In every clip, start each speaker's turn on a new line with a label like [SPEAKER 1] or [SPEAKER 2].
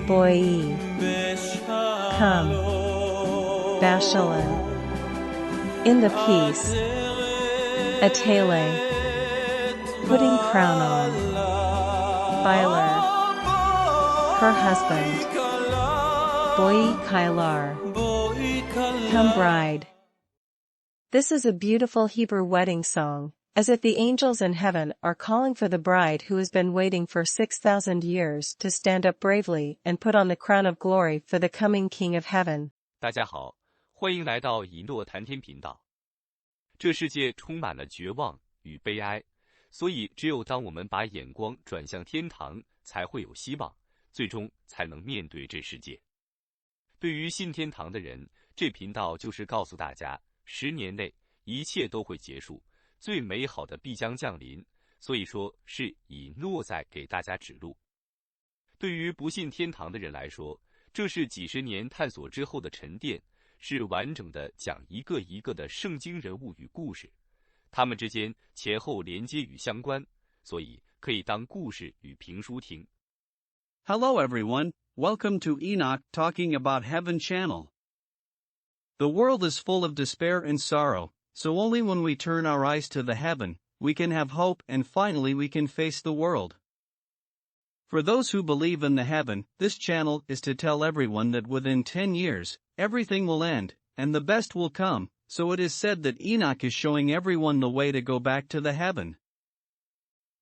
[SPEAKER 1] Boy, come, Bashalan, in the peace, Atele, putting crown on, Bilar, her husband, Boy Kailar, come bride. This is a beautiful Hebrew wedding song, as if the angels in heaven are calling for the bride who has been waiting for 6,000 years to stand up bravely and put on the crown of glory for the coming King of Heaven.
[SPEAKER 2] 大家好，欢迎来到以诺谈天频道。这世界充满了绝望与悲哀，所以只有当我们把眼光转向天堂，才会有希望，最终才能面对这世界。对于信天堂的人，这频道就是告诉大家，10年内一切都会结束，最美好的必将降临，所以说是以诺在给大家指路。对于不信天堂的人来说，这是几十年探索之后的沉淀，是完整的讲一个一个的圣经人物与故事，他们之间前后连接与相关，所以可以当故事与评书听。
[SPEAKER 3] Hello everyone, welcome to Enoch Talking About Heaven channel. The world is full of despair and sorrow, so only when we turn our eyes to the heaven, we can have hope and finally we can face the world. For those who believe in the heaven, this channel is to tell everyone that within 10 years, everything will end, and the best will come, so it is said that Enoch is showing everyone the way to go back to the heaven.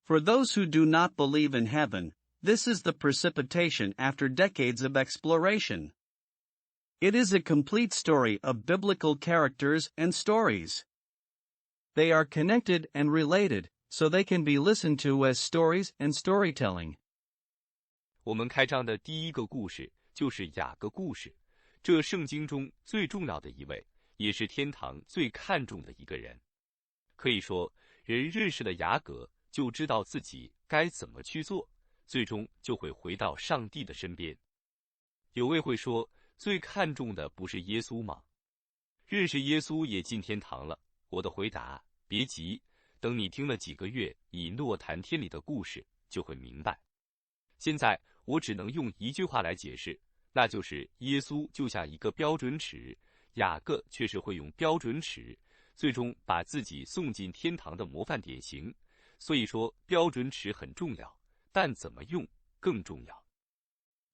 [SPEAKER 3] For those who do not believe in heaven, this is the precipitation after decades of exploration. It is a complete story of biblical characters and stories. They are connected and related, so they can be listened to as stories and storytelling.
[SPEAKER 2] 我们开章的第一个故事就是雅各故事，这圣经中最重要的一位，也是天堂最看重的一个人。可以说，人认识了雅各，就知道自己该怎么去做，最终就会回到上帝的身边。有位会说，最看重的不是耶稣吗？认识耶稣也进天堂了。我的回答，别急，等你听了几个月以诺谈天里的故事，就会明白。现在我只能用一句话来解释，那就是耶稣就像一个标准尺，雅各却是会用标准尺，最终把自己送进天堂的模范典型。所以说，标准尺很重要，但怎么用更重要。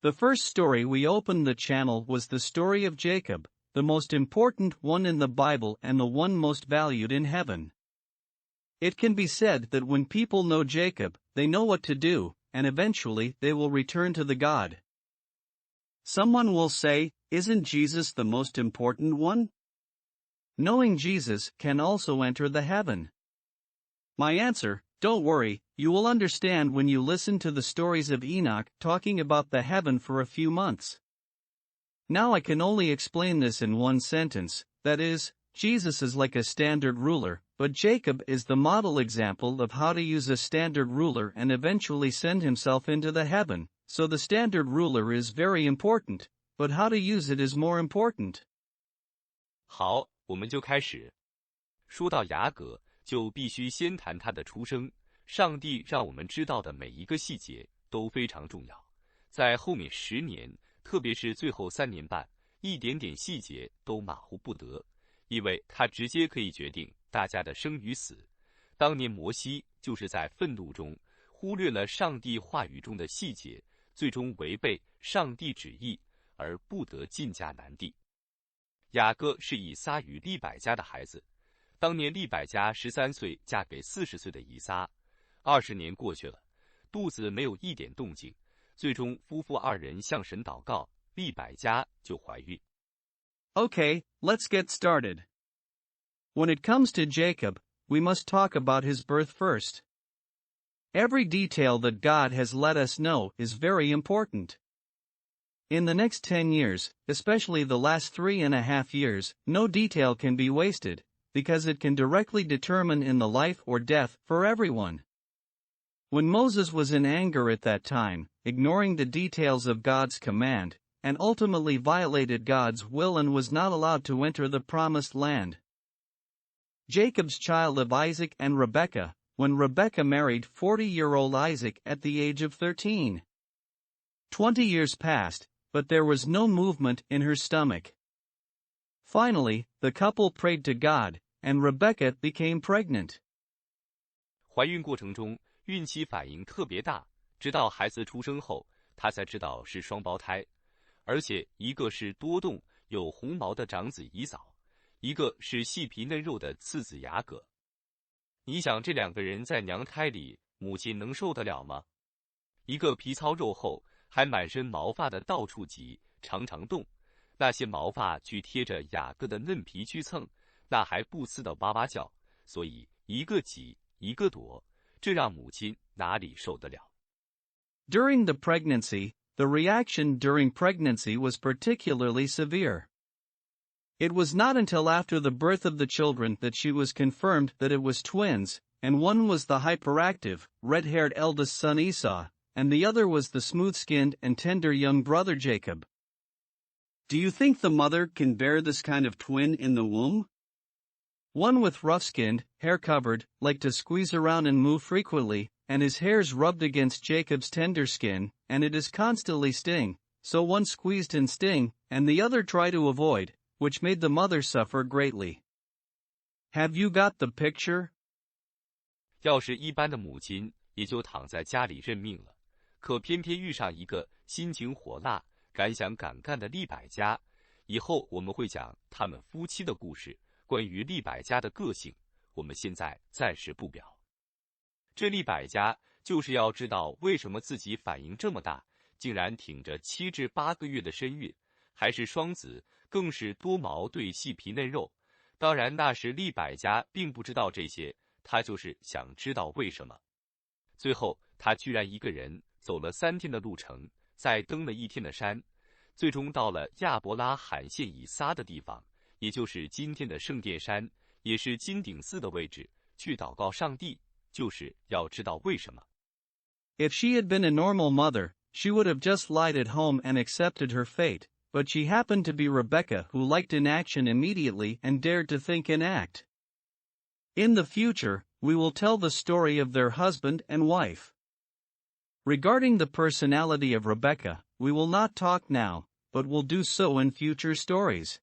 [SPEAKER 3] The first story we opened the channel was the story of Jacob, the most important one in the Bible and the one most valued in heaven. It can be said that when people know Jacob, they know what to do, and eventually they will return to the God. Someone will say, isn't Jesus the most important one? Knowing Jesus can also enter the heaven. My answer, don't worry, you will understand when you listen to the stories of Enoch talking about the heaven for a few months. Now I can only explain this in one sentence, that is, Jesus is like a standard ruler, but Jacob is the model example of how to use a standard ruler and eventually send himself into the heaven, so the standard ruler is very important, but how to use it is more important.
[SPEAKER 2] 好，我们就开始。说到雅各，就必须先谈他的出生。上帝让我们知道的每一个细节都非常重要，在后面10年，特别是最后3年半，一点点细节都马虎不得，因为他直接可以决定大家的生与死。当年摩西就是在愤怒中忽略了上帝话语中的细节，最终违背上帝旨意而不得进迦南地。雅各是以撒与利百加的孩子，当年利百加13岁嫁给40岁的以撒，20年过去了，肚子没有一点动静，最终夫妇2人向神祷告，利百加就怀孕。
[SPEAKER 3] Okay, let's get started. When it comes to Jacob, we must talk about his birth first. Every detail that God has let us know is very important. In the next 10 years, especially the last 3.5 years, no detail can be wasted, because it can directly determine in the life or death for everyone. When Moses was in anger at that time, ignoring the details of God's command, and ultimately violated God's will and was not allowed to enter the promised land. Jacob's child of Isaac and Rebekah, when Rebekah married 40-year-old Isaac at the age of 13. 20 years passed, but there was no movement in her stomach. Finally, the couple prayed to God, and Rebecca became pregnant.
[SPEAKER 2] 怀孕过程中，孕期反应特别大，直到孩子出生后，她才知道是双胞胎，而且一个是多动有红毛的长子以扫，一个是细皮嫩肉的次子雅各。你想这两个人在娘胎里，母亲能受得了吗？一个皮糙肉厚，还满身毛发的到处挤，常常动，那些毛发去贴着雅各的嫩皮去蹭，那还不撕得哇哇叫，所以一个挤一个躲，这让母亲哪里受得了？
[SPEAKER 3] During the pregnancy, the reaction during pregnancy was particularly severe. It was not until after the birth of the children that she was confirmed that it was twins, and one was the hyperactive, red-haired eldest son Esau, and the other was the smooth-skinned and tender young brother Jacob. Do you think the mother can bear this kind of twin in the womb? One with rough-skinned, hair-covered, liked to squeeze around and move frequently, and his hairs rubbed against Jacob's tender skin, and it is constantly sting, so one squeezed and sting, and the other try to avoid, which made the mother suffer greatly. Have you got the picture?
[SPEAKER 2] 要是一般的母亲，也就躺在家里认命了，可偏偏遇上一个心情火辣、敢想敢干的利百加。以后我们会讲他们夫妻的故事，关于利百加的个性，我们现在暂时不表。这利百加就是要知道为什么自己反应这么大，竟然挺着7至8个月的身孕，还是双子，更是多毛对细皮嫩肉。当然那时利百加并不知道这些，他就是想知道为什么。最后他居然一个人走了3天的路程，再登了1天的山，最终到了亚伯拉罕县以撒的地方，也就是今天的圣殿山，也是金顶寺的位置，去祷告上帝，就是要知道为什么。
[SPEAKER 3] If she had been a normal mother, she would have just lied at home and accepted her fate, but she happened to be Rebecca, who liked inaction immediately and dared to think and act. In the future, we will tell the story of their husband and wife. Regarding the personality of Rebecca, we will not talk now, but will do so in future stories.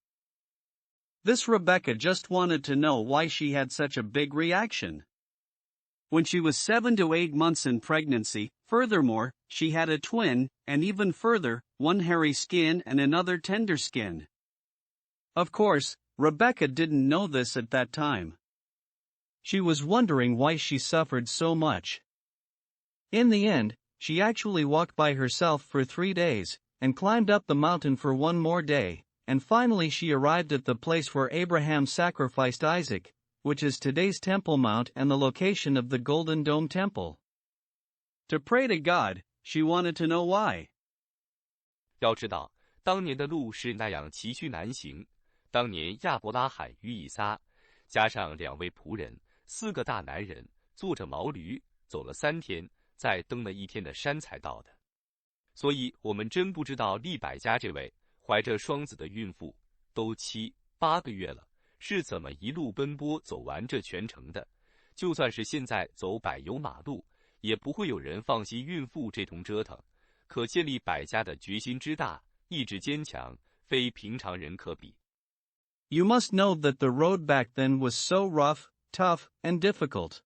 [SPEAKER 3] This Rebecca just wanted to know why she had such a big reaction. When she was 7 to 8 months in pregnancy, furthermore, she had a twin, and even further, one hairy skin and another tender skin. Of course, Rebecca didn't know this at that time. She was wondering why she suffered so much. In the end, she actually walked by herself for 3 days, and climbed up the mountain for 1 more day, and finally she arrived at the place where Abraham sacrificed Isaac, which is today's Temple Mount and the location of the Golden Dome Temple. To pray to God, she wanted to know why.
[SPEAKER 2] 要知道，当年的路是那样崎岖难行，当年亚伯拉罕与以撒，加上2位仆人，4个大男人，坐着毛驴，走了3天，再登了1天的山才到的。所以我们真不知道利百加这位怀着双子的孕妇，都7、8个月了，是怎么一路奔波走完这全程的。就算是现在走柏油马路，也不会有人放弃孕妇这通折腾，可见利百加的决心之大，意志坚强，非平常人可比。
[SPEAKER 3] You must know that the road back then was so rough, tough, and difficult.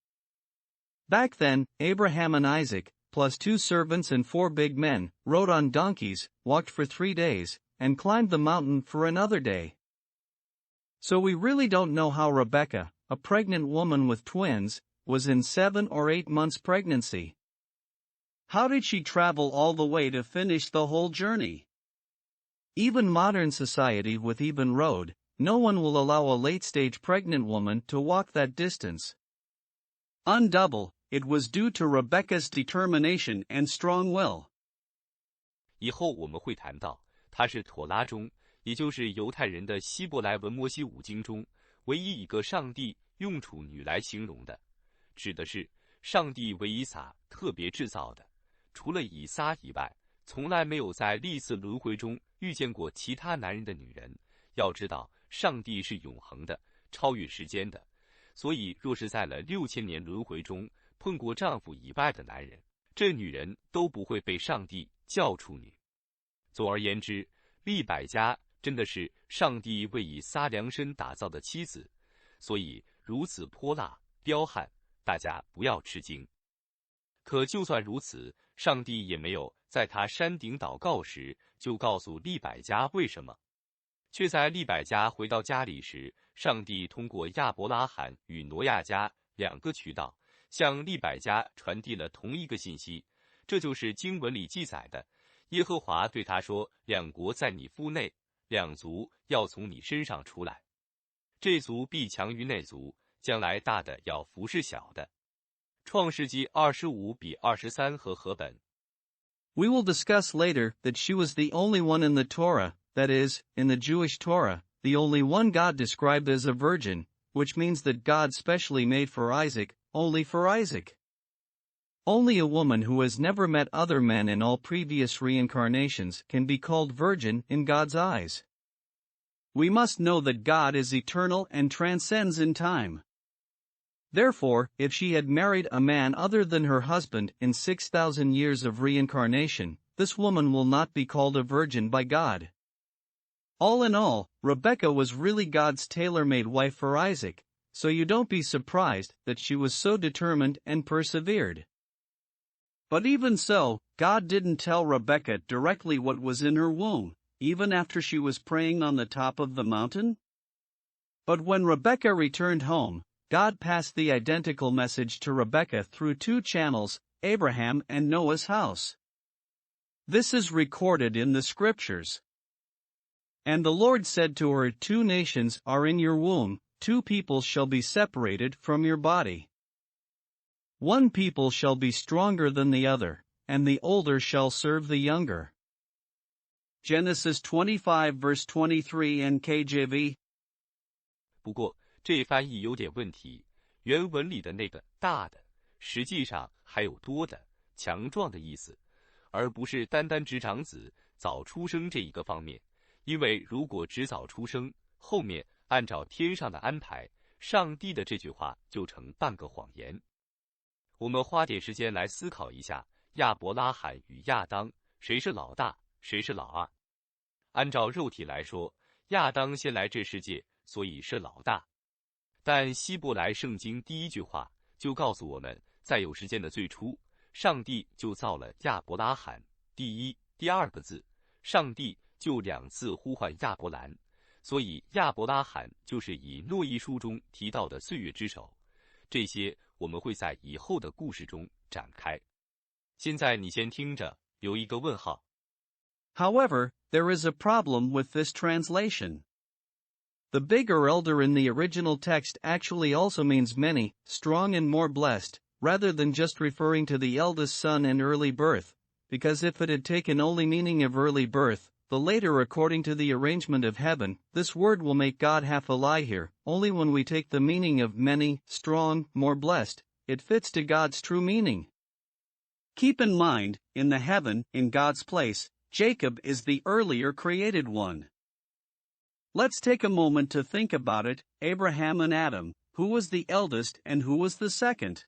[SPEAKER 3] Back then, Abraham and Isaac, plus 2 servants and 4 big men, rode on donkeys, walked for 3 days, and climbed the mountain for another day. So we really don't know how Rebecca, a pregnant woman with twins, was in 7 or 8 months pregnancy. How did she travel all the way to finish the whole journey? Even modern society with even road, no one will allow a late-stage pregnant woman to walk that distance. Undouble, it was due to Rebecca's determination and strong will.
[SPEAKER 2] 以后我们会谈到，她是妥拉中，也就是犹太人的希伯来文摩西5经中，唯一一个上帝用处女来形容的，指的是上帝为以撒特别制造的，除了以撒以外，从来没有在历次轮回中遇见过其他男人的女人。要知道，上帝是永恒的，超越时间的，所以若是在了6000年轮回中碰过丈夫以外的男人，这女人都不会被上帝叫处女。总而言之，利百加真的是上帝为以撒量身打造的妻子，所以如此泼辣彪悍，大家不要吃惊。可就算如此，上帝也没有在他山顶祷告时就告诉利百加为什么，却在利百加回到家里时，上帝通过亚伯拉罕与挪亚家2个渠道向利百加传递了同一个信息，这就是经文里记载的，耶和华对他说：“2国在你腹内，2族要从你身上出来，这族必强于那族，将来大的要服侍小的。”创世纪25:23和合本。
[SPEAKER 3] We will discuss later that she was the only one in the Torah, that is, in the Jewish Torah, the only one God described as a virgin, which means that God specially made for Isaac, only for Isaac. Only a woman who has never met other men in all previous reincarnations can be called virgin in God's eyes. We must know that God is eternal and transcends in time. Therefore, if she had married a man other than her husband in 6,000 years of reincarnation, this woman will not be called a virgin by God. All in all, Rebekah was really God's tailor-made wife for Isaac, so you don't be surprised that she was so determined and persevered. But even so, God didn't tell Rebekah directly what was in her womb, even after she was praying on the top of the mountain. But when Rebekah returned home, God passed the identical message to Rebekah through 2 channels, Abraham and Noah's house. This is recorded in the scriptures. And the Lord said to her, 2 nations are in your womb, 2 peoples shall be separated from your body. 1 people shall be stronger than the other, and the older shall serve the younger. Genesis 25 verse 23 NKJV。
[SPEAKER 2] 不过这翻译有点问题，原文里的那个大的，实际上还有多的、强壮的意思，而不是单单指长子早出生这一个方面。因为如果只早出生，后面按照天上的安排，上帝的这句话就成半个谎言。我们花点时间来思考一下，亚伯拉罕与亚当，谁是老大，谁是老二？按照肉体来说，亚当先来这世界，所以是老大。但希伯来圣经第1句话就告诉我们，在有时间的最初，上帝就造了亚伯拉罕。第2个字，上帝就2次呼唤亚伯兰，所以亚伯拉罕就是以诺一书中提到的岁月之首。这些我们会在以后的故事中展开。现在你先听着，有一个问号。
[SPEAKER 3] However, there is a problem with this translation. The big or elder in the original text actually also means many, strong and more blessed, rather than just referring to the eldest son and early birth, because if it had taken only meaning of early birth, the later according to the arrangement of heaven, this word will make God half a lie here. Only when we take the meaning of many, strong, more blessed, it fits to God's true meaning. Keep in mind, in the heaven, in God's place, Jacob is the earlier created one. Let's take a moment to think about it, Abraham and Adam, who was the eldest and who was the second?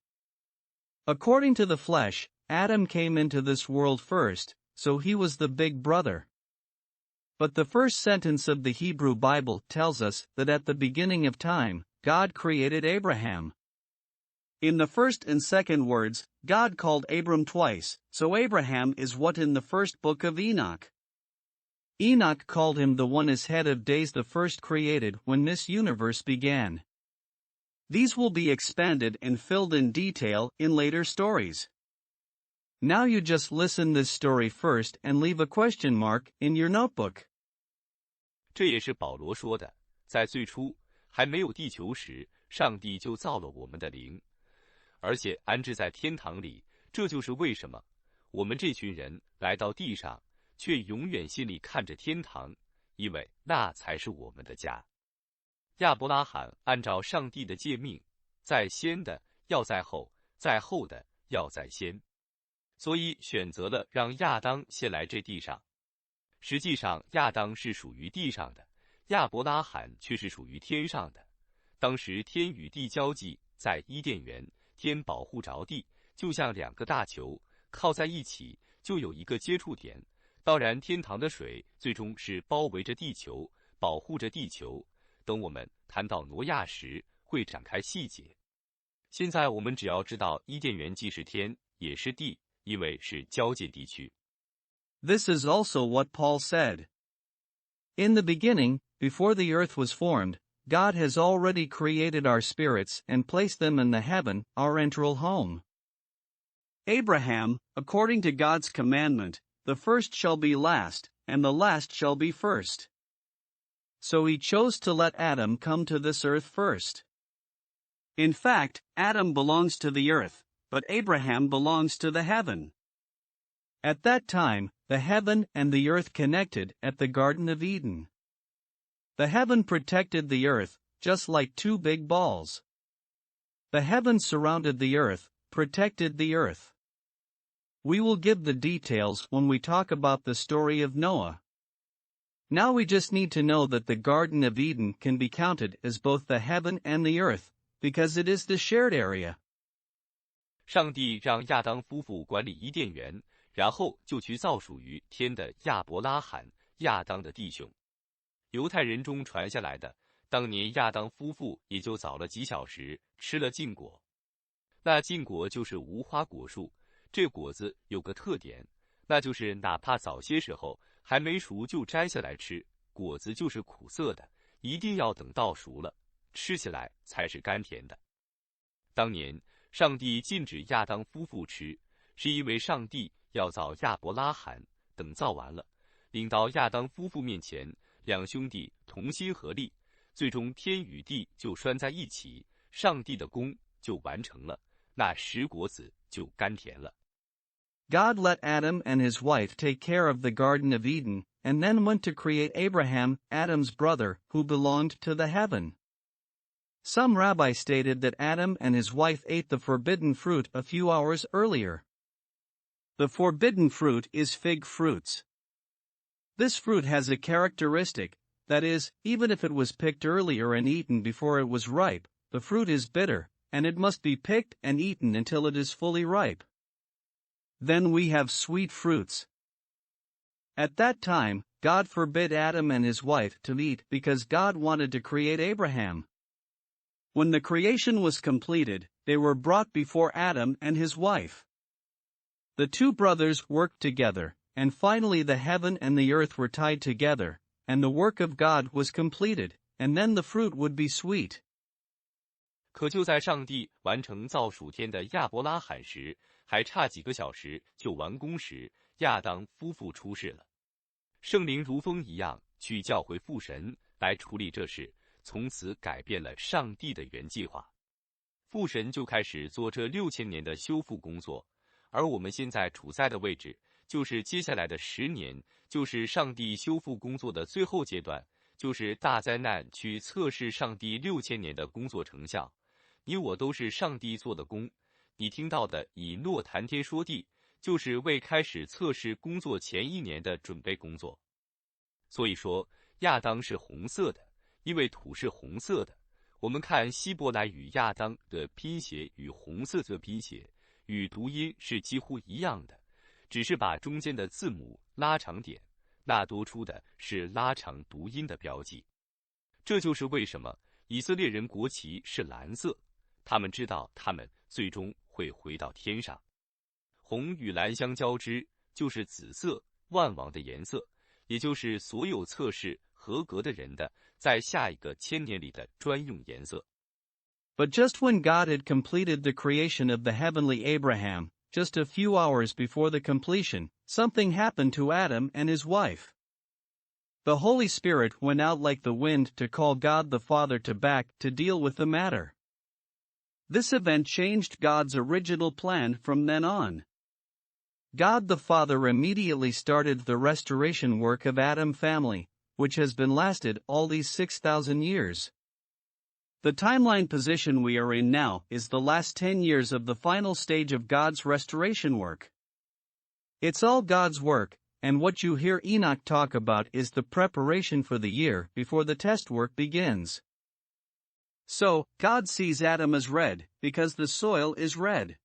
[SPEAKER 3] According to the flesh, Adam came into this world first, so he was the big brother. But the first sentence of the Hebrew Bible tells us that at the beginning of time, God created Abraham. In the first and second words, God called Abram twice, so Abraham is what in the first book of Enoch. Enoch called him the one as head of days, the first created when this universe began. These will be expanded and filled in detail in later stories. Now you just listen this story first and leave a question mark in your notebook.
[SPEAKER 2] 这也是保罗说的，在最初还没有地球时，上帝就造了我们的灵，而且安置在天堂里。这就是为什么我们这群人来到地上，却永远心里看着天堂，因为那才是我们的家。亚伯拉罕按照上帝的诫命，在先的要在后，在后的要在先，所以选择了让亚当先来这地上。实际上，亚当是属于地上的，亚伯拉罕却是属于天上的。当时天与地交际，在伊甸园，天保护着地，就像2个大球靠在一起，就有一个接触点。当然，天堂的水最终是包围着地球，保护着地球。等我们谈到挪亚时，会展开细节。现在我们只要知道伊甸园既是天，也是地，因为是交界地区。
[SPEAKER 3] This is also what Paul said. In the beginning, before the earth was formed, God has already created our spirits and placed them in the heaven, our eternal home. Abraham, according to God's commandment, the first shall be last, and the last shall be first. So he chose to let Adam come to this earth first. In fact, Adam belongs to the earth, but Abraham belongs to the heaven. At that time, the heaven and the earth connected at the Garden of Eden. The heaven protected the earth, just like two big balls. The heaven surrounded the earth, protected the earth. We will give the details when we talk about the story of Noah. Now we just need to know that the Garden of Eden can be counted as both the heaven and the earth, because it is the shared area.
[SPEAKER 2] 上帝让亚当夫妇管理伊甸园，然后就去造属于天的亚伯拉罕、亚当的弟兄。犹太人中传下来的，当年亚当夫妇也就早了几小时吃了禁果。那禁果就是无花果树，这果子有个特点，那就是哪怕早些时候还没熟就摘下来吃，果子就是苦涩的，一定要等到熟了，吃起来才是甘甜的。当年上帝禁止亚当夫妇吃，是因为上帝要造亚伯拉罕，等造完了，领到亚当夫妇面前，两兄弟同心合力，最终天与地就拴在一起，上帝的功就完成了，那食果子就甘甜了。
[SPEAKER 3] God let Adam and his wife take care of the Garden of Eden, and then went to create Abraham, Adam's brother, who belonged to the heaven. Some rabbis stated that Adam and his wife ate the forbidden fruit a few hours earlier. The forbidden fruit is fig fruits. This fruit has a characteristic, that is, even if it was picked earlier and eaten before it was ripe, the fruit is bitter, and it must be picked and eaten until it is fully ripe. Then we have sweet fruits. At that time, God forbid Adam and his wife to eat because God wanted to create Abraham. When the creation was completed, they were brought before Adam and his wife. The two brothers worked together, and finally the heaven and the earth were tied together, and the work of God was completed, and then the fruit would be sweet.
[SPEAKER 2] 可就在上帝完成造属天的亚伯拉罕时，还差几个小时就完工时，亚当夫妇出事了。圣灵如风一样去教诲父神来处理这事，从此改变了上帝的原计划。父神就开始做这6000年的修复工作，而我们现在处在的位置，就是接下来的10年，就是上帝修复工作的最后阶段，就是大灾难去测试上帝6000年的工作成效。你我都是上帝做的工，你听到的以诺谈天说地，就是为开始测试工作前1年的准备工作。所以说，亚当是红色的，因为土是红色的。我们看希伯来语亚当的拼写与红色的拼写与读音是几乎一样的，只是把中间的字母拉长点，那多出的是拉长读音的标记。这就是为什么以色列人国旗是蓝色，他们知道他们最终会回到天上。红与蓝相交织，就是紫色，万王的颜色，也就是所有测试合格的人的在下一个1000年里的专用颜色。
[SPEAKER 3] But just when God had completed the creation of the heavenly Abraham, just a few hours before the completion, something happened to Adam and his wife. The Holy Spirit went out like the wind to call God the Father back to deal with the matter. This event changed God's original plan from then on. God the Father immediately started the restoration work of Adam's family, which has been lasted all these 6,000 years. The timeline position we are in now is the last 10 years of the final stage of God's restoration work. It's all God's work, and what you hear Enoch talk about is the preparation for the year before the test work begins. So, God sees Adam as red, because the soil is red.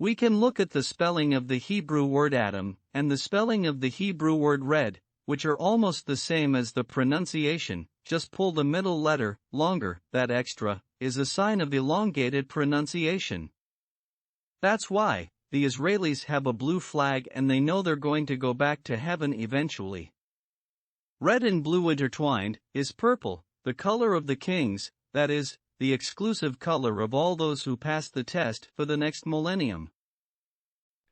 [SPEAKER 3] We can look at the spelling of the Hebrew word Adam and the spelling of the Hebrew word red, which are almost the same as the pronunciation, just pull the middle letter longer, that extra is a sign of elongated pronunciation. That's why the Israelis have a blue flag and they know they're going to go back to heaven eventually. Red and blue intertwined is purple, the color of the kings, that is, the exclusive color of all those who pass the test for the next millennium.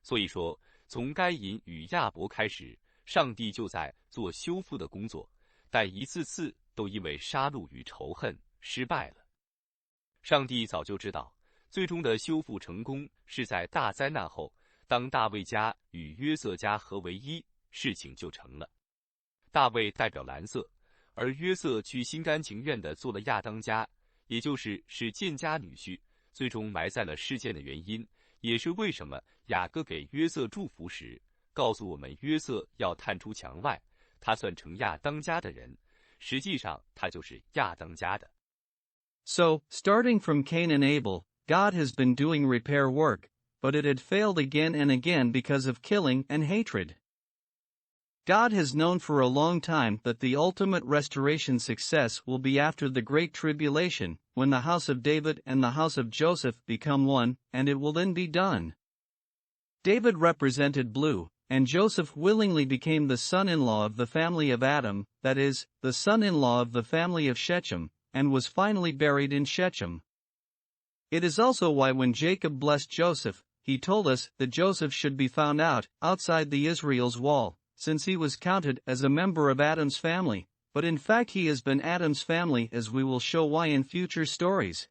[SPEAKER 2] 所以说，从该隐与亚伯开始，上帝就在做修复的工作，但一次次都因为杀戮与仇恨失败了。上帝早就知道，最终的修复成功是在大灾难后，当大卫家与约瑟家合为一，事情就成了。大卫代表蓝色，而约瑟却心甘情愿地做了亚当家，也就是使剑家女婿，最终埋在了事件的原因，也是为什么雅各给约瑟祝福时，告诉我们约瑟要探出墙外，他算成亚当家的人，实际上他就是亚当家的。
[SPEAKER 3] So, starting from Cain and Abel, God has been doing repair work, but it had failed again and again because of killing and hatred. God has known for a long time that the ultimate restoration success will be after the Great Tribulation, when the house of David and the house of Joseph become one, and it will then be done. David represented blue, and Joseph willingly became the son-in-law of the family of Adam, that is, the son-in-law of the family of Shechem, and was finally buried in Shechem. It is also why when Jacob blessed Joseph, he told us that Joseph should be found outside the Israel's wall, since he was counted as a member of Adam's family, but in fact he has been Adam's family, as we will show why in future stories.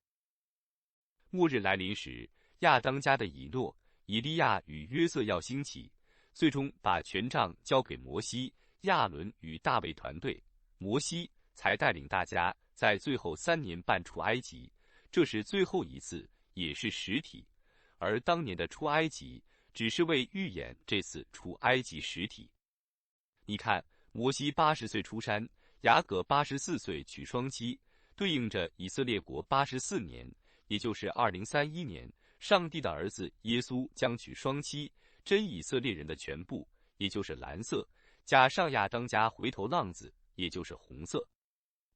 [SPEAKER 2] 末日来临时，亚当家的以诺、以利亚与约瑟要兴起，最终把权杖交给摩西、亚伦与大卫团队，摩西才带领大家在最后3年半出埃及，这是最后一次，也是实体，而当年的出埃及只是为预演这次出埃及实体。你看，摩西80岁出山，雅各84岁娶双妻，对应着以色列国84年，也就是2031年，上帝的儿子耶稣将娶双妻，真以色列人的全部，也就是蓝色，加上亚当家回头浪子，也就是红色。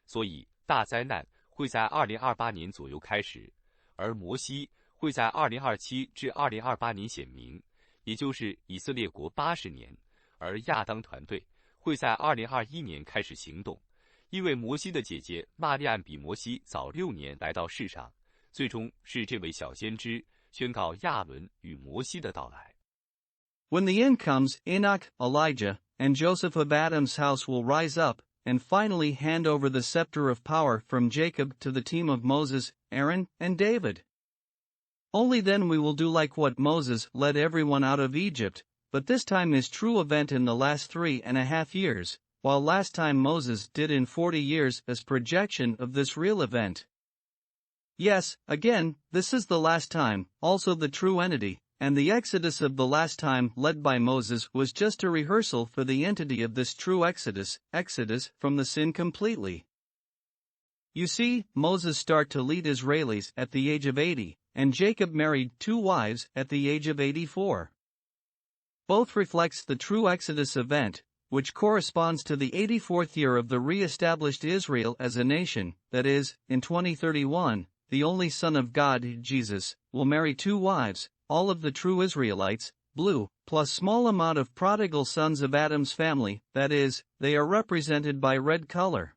[SPEAKER 2] 所以大灾难会在2028年左右开始，而摩西会在2027至2028年显明，也就是以色列国80年。而亚当团队会在2021年开始行动，因为摩西的姐姐玛利亚比摩西早6年来到世上，最终是这位小先知宣告亚伦与摩西的到来。
[SPEAKER 3] When the end comes, Enoch, Elijah, and Joseph of Adam's house will rise up, and finally hand over the scepter of power from Jacob to the team of Moses, Aaron, and David. Only then we will do like what Moses led everyone out of Egypt, but this time is true event in the last 3.5 years, while last time Moses did in 40 years as projection of this real event. Yes, again, this is the last time, also the true entity, and the exodus of the last time led by Moses was just a rehearsal for the entity of this true exodus from the sin completely. You see, Moses started to lead Israelis at the age of 80, and Jacob married 2 wives at the age of 84. Both reflects the true Exodus event, which corresponds to the 84th year of the re-established Israel as a nation, that is, in 2031, the only Son of God, Jesus, will marry 2 wives, all of the true Israelites, blue, plus small amount of prodigal sons of Adam's family, that is, they are represented by red color.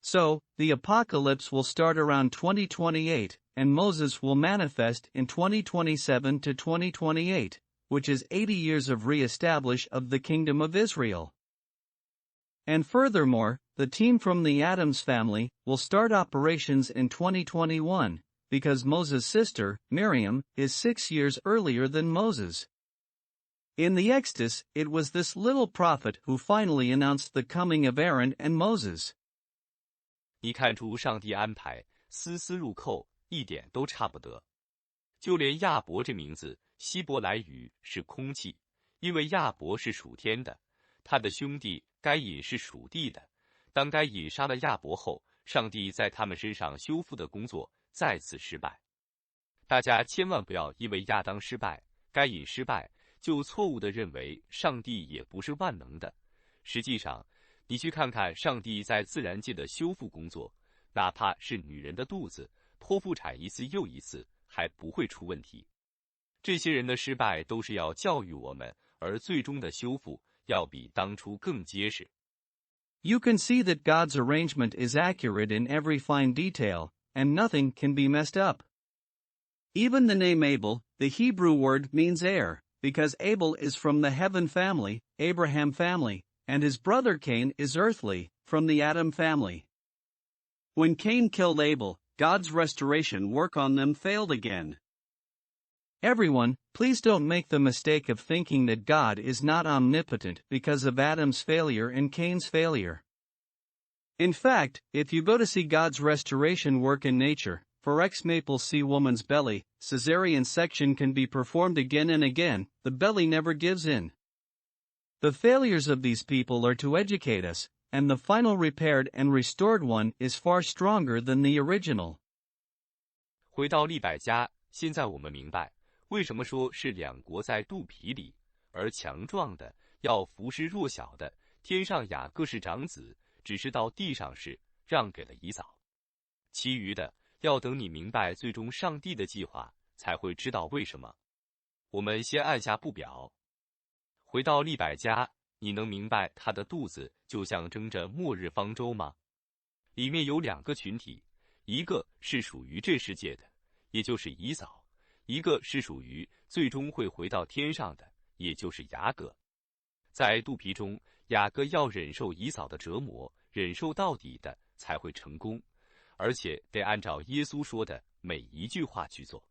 [SPEAKER 3] So, the apocalypse will start around 2028, and Moses will manifest in 2027 to 2028. Which is 80 years of re-establish of the kingdom of Israel. And furthermore, the team from the Adams family will start operations in 2021, because Moses' sister, Miriam, is 6 years earlier than Moses. In the Exodus, it was this little prophet who finally announced the coming of Aaron and Moses.
[SPEAKER 2] 你看出上帝安排丝丝入扣，一点都差不得。就连亚伯这名字，希伯来语是空气，因为亚伯是属天的，他的兄弟该隐是属地的。当该隐杀了亚伯后，上帝在他们身上修复的工作再次失败。大家千万不要因为亚当失败、该隐失败，就错误地认为上帝也不是万能的。实际上，你去看看上帝在自然界的修复工作，哪怕是女人的肚子，剖腹产一次又一次，还不会出问题。这些人的失败都是要教育我们，而最终的修复要比当初更结实。
[SPEAKER 3] You can see that God's arrangement is accurate in every fine detail, and nothing can be messed up. Even the name Abel, the Hebrew word means heir, because Abel is from the heaven family, Abraham family, and his brother Cain is earthly, from the Adam family. When Cain killed Abel, God's restoration work on them failed again. Everyone, please don't make the mistake of thinking that God is not omnipotent because of Adam's failure and Cain's failure. In fact, if you go to see God's restoration work in nature, for X maple C woman's belly, cesarean section can be performed again and again, the belly never gives in. The failures of these people are to educate us, and the final repaired and restored one is far stronger than the original.
[SPEAKER 2] 回到利百加，现在我们明白，为什么说是两国在肚皮里，而强壮的要服侍弱小的，天上雅各是长子，只是到地上是让给了以扫。其余的要等你明白最终上帝的计划，才会知道为什么。我们先按下不表。回到利百加，你能明白他的肚子就象征着末日方舟吗？里面有两个群体，一个是属于这世界的，也就是以扫。一个是属于最终会回到天上的，也就是雅各。在肚皮中，雅各要忍受以扫的折磨，忍受到底的才会成功，而且得按照耶稣说的每一句话去做。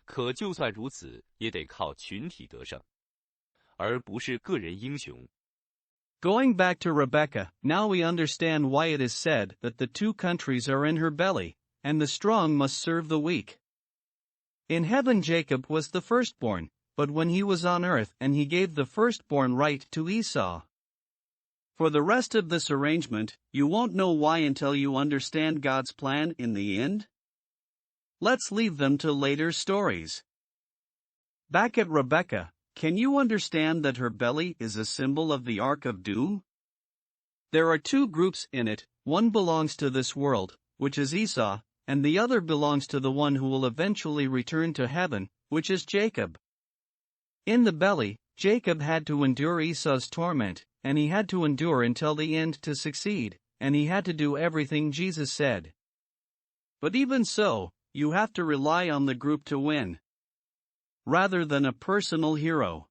[SPEAKER 2] 可就算如此，也得靠群体得胜，而不是个人英雄。
[SPEAKER 3] Going back to Rebecca, now we understand why it is said that the two countries are in her belly, and the strong must serve the weak. In heaven Jacob was the firstborn, but when he was on earth and he gave the firstborn right to Esau. For the rest of this arrangement, you won't know why until you understand God's plan in the end. Let's leave them to later stories. Back at Rebecca, can you understand that her belly is a symbol of the Ark of Doom? There are two groups in it, one belongs to this world, which is Esau, and the other belongs to the one who will eventually return to heaven, which is Jacob. In the belly, Jacob had to endure Esau's torment, and he had to endure until the end to succeed, and he had to do everything Jesus said. But even so, you have to rely on the group to win, rather than a personal hero.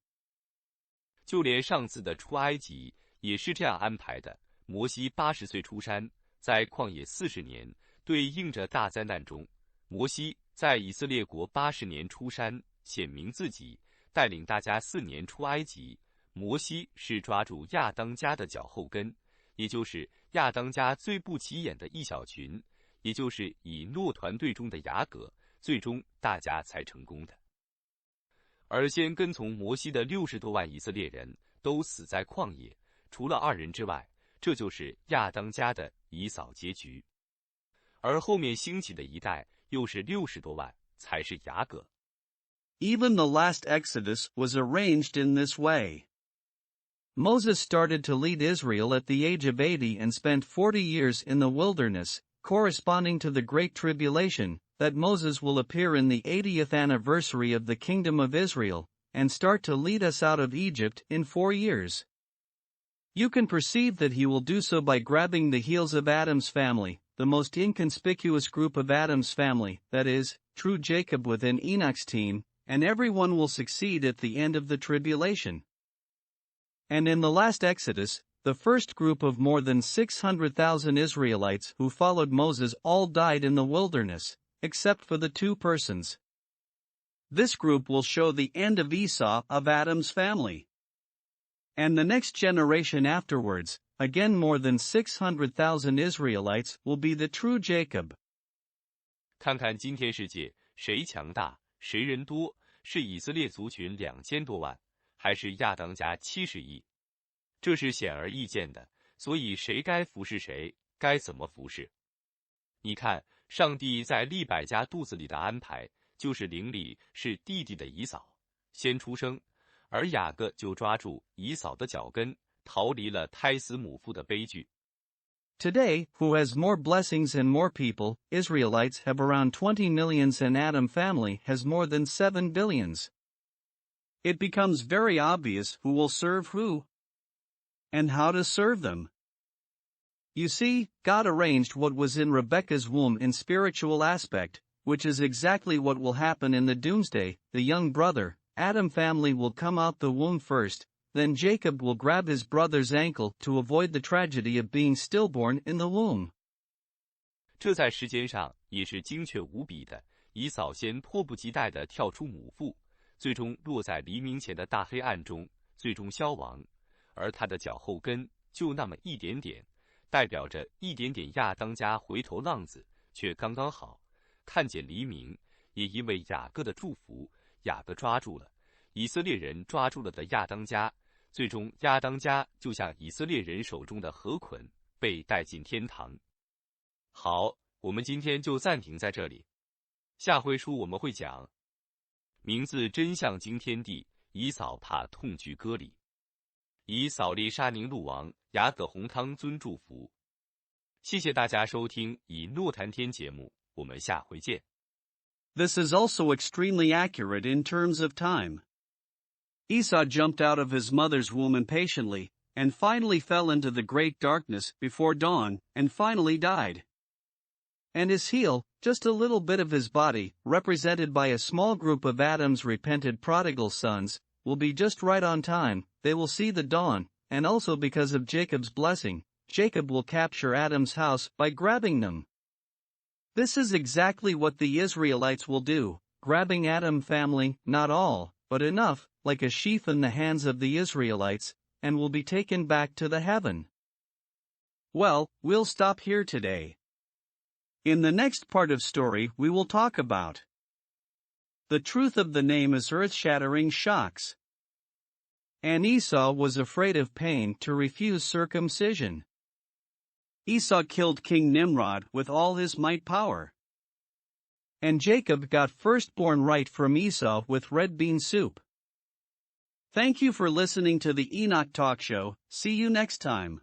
[SPEAKER 2] 就连上次的出埃及也是这样安排的。摩西80岁出山，在旷野40年。对应着大灾难中，摩西在以色列国80年出山，显明自己，带领大家4年出埃及。摩西是抓住亚当家的脚后跟，也就是亚当家最不起眼的一小群，也就是以诺团队中的雅各，最终大家才成功的。而先跟从摩西的60多万以色列人都死在旷野，除了2人之外，这就是亚当家的以扫结局。而后面兴起的一代又是60多万，才是雅各。
[SPEAKER 3] Even the last Exodus was arranged in this way. Moses started to lead Israel at the age of 80 and spent 40 years in the wilderness, corresponding to the Great Tribulation, that Moses will appear in the 80th anniversary of the Kingdom of Israel, and start to lead us out of Egypt in 4 years. You can perceive that he will do so by grabbing the heels of Adam's family, the most inconspicuous group of Adam's family, that is, true Jacob within Enoch's team, and everyone will succeed at the end of the tribulation. And in the last Exodus, the first group of more than 600,000 Israelites who followed Moses all died in the wilderness, except for the 2 persons. This group will show the end of Esau of Adam's family. And the next generation afterwards, again more than 600,000 Israelites will be the true Jacob.
[SPEAKER 2] 看看今天世界，谁强大，谁人多，是以色列族群2000多万，还是亚当家70亿？这是显而易见的，所以谁该服侍谁，该怎么服侍？你看，上帝在利百加肚子里的安排，就是邻里是弟弟的以扫，先出生，而雅各就抓住以扫的脚跟，逃离了胎死母腹的悲剧。
[SPEAKER 3] Today, who has more blessings and more people? Israelites have around 20 millions and Adam family has more than 7 billions. It becomes very obvious who will serve who and how to serve them. You see, God arranged what was in Rebekah's womb in spiritual aspect, which is exactly what will happen in the doomsday. The young brother, Adam family will come out the womb first, then Jacob will grab his brother's ankle to avoid the tragedy of being stillborn in the womb.
[SPEAKER 2] 这在时间上也是精确无比的，以扫先迫不及待地跳出母腹，最终落在黎明前的大黑暗中，最终消亡，而他的脚后跟就那么一点点，代表着一点点亚当家回头浪子，却刚刚好看见黎明，也因为雅各的祝福，雅各抓住了以色列人抓住了的亚当家，最终亚当家就像以色列人手中的河捆，被带进天堂。好，我们今天就暂停在这里，下回书我们会讲名字真相惊天地，以扫怕痛拒割礼，以扫利沙宁路王，雅各红汤尊祝福。谢谢大家收听以诺谈天节目，我们下回见。
[SPEAKER 3] This is also extremely accurate in terms of time. Esau jumped out of his mother's womb impatiently, and finally fell into the great darkness before dawn, and finally died. And his heel, just a little bit of his body, represented by a small group of Adam's repented prodigal sons, will be just right on time. They will see the dawn, and also because of Jacob's blessing, Jacob will capture Adam's house by grabbing them. This is exactly what the Israelites will do, grabbing Adam family, not all, but enough, like a sheaf in the hands of the Israelites, and will be taken back to the heaven. Well, we'll stop here today. In the next part of story we will talk about the truth of the name is earth-shattering shocks. And Esau was afraid of pain to refuse circumcision. Esau killed King Nimrod with all his might power. And Jacob got firstborn right from Esau with red bean soup. Thank you for listening to the Enoch Talk Show. See you next time.